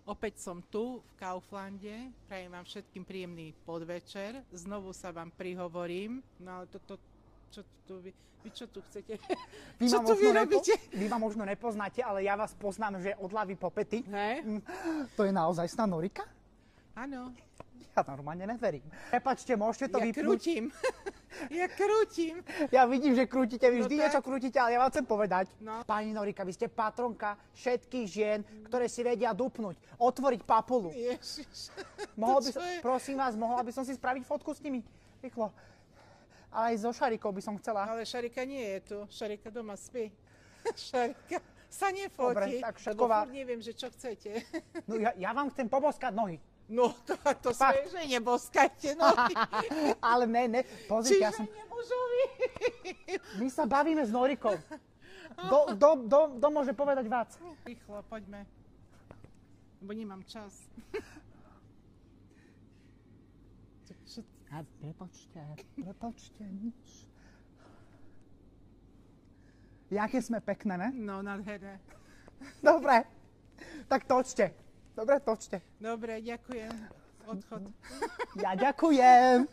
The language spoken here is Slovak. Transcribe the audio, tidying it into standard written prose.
Opäť som tu v Kauflande, prajem vám všetkým príjemný podvečer, znovu sa vám prihovorím, no ale vy čo tu chcete? Čo tu vy robíte? Vy ma možno nepoznáte, ale ja vás poznám, že od hlavy po pety. Hej? To je naozajstná Norika? Áno. Ja normálne neverím. Prepačte, môžete to vypnúť? Ja krútim. Ja vidím, že krútite, vy vždy No niečo krútite, ale ja vám chcem povedať. No. Pani Norika, vy ste patronka všetkých žien, ktoré si vedia dupnúť, otvoriť papulu. Ježiš. Mohla by som si spraviť fotku s nimi? Rýchlo. Ale aj so Šarikou by som chcela. Ale Šarika nie je tu. Šarika doma spí. Šarika sa nefotí. Dobre, tak všetko vám... Neviem, že čo chcete. No ja vám chcem poboskať nohy. No to svoje žene boskajte nohy. Ale ne, pozrite, ja som... Mužovi. My sa bavíme s Norikou. Kto môže povedať vás? Rýchlo, poďme. Lebo nemám čas. Prepočte, nič. Jaké sme pekné, ne? No, nádherné. Dobre, tak točte. Dobre, točte. Dobre, ďakujem. Odchod. Ja ďakujem.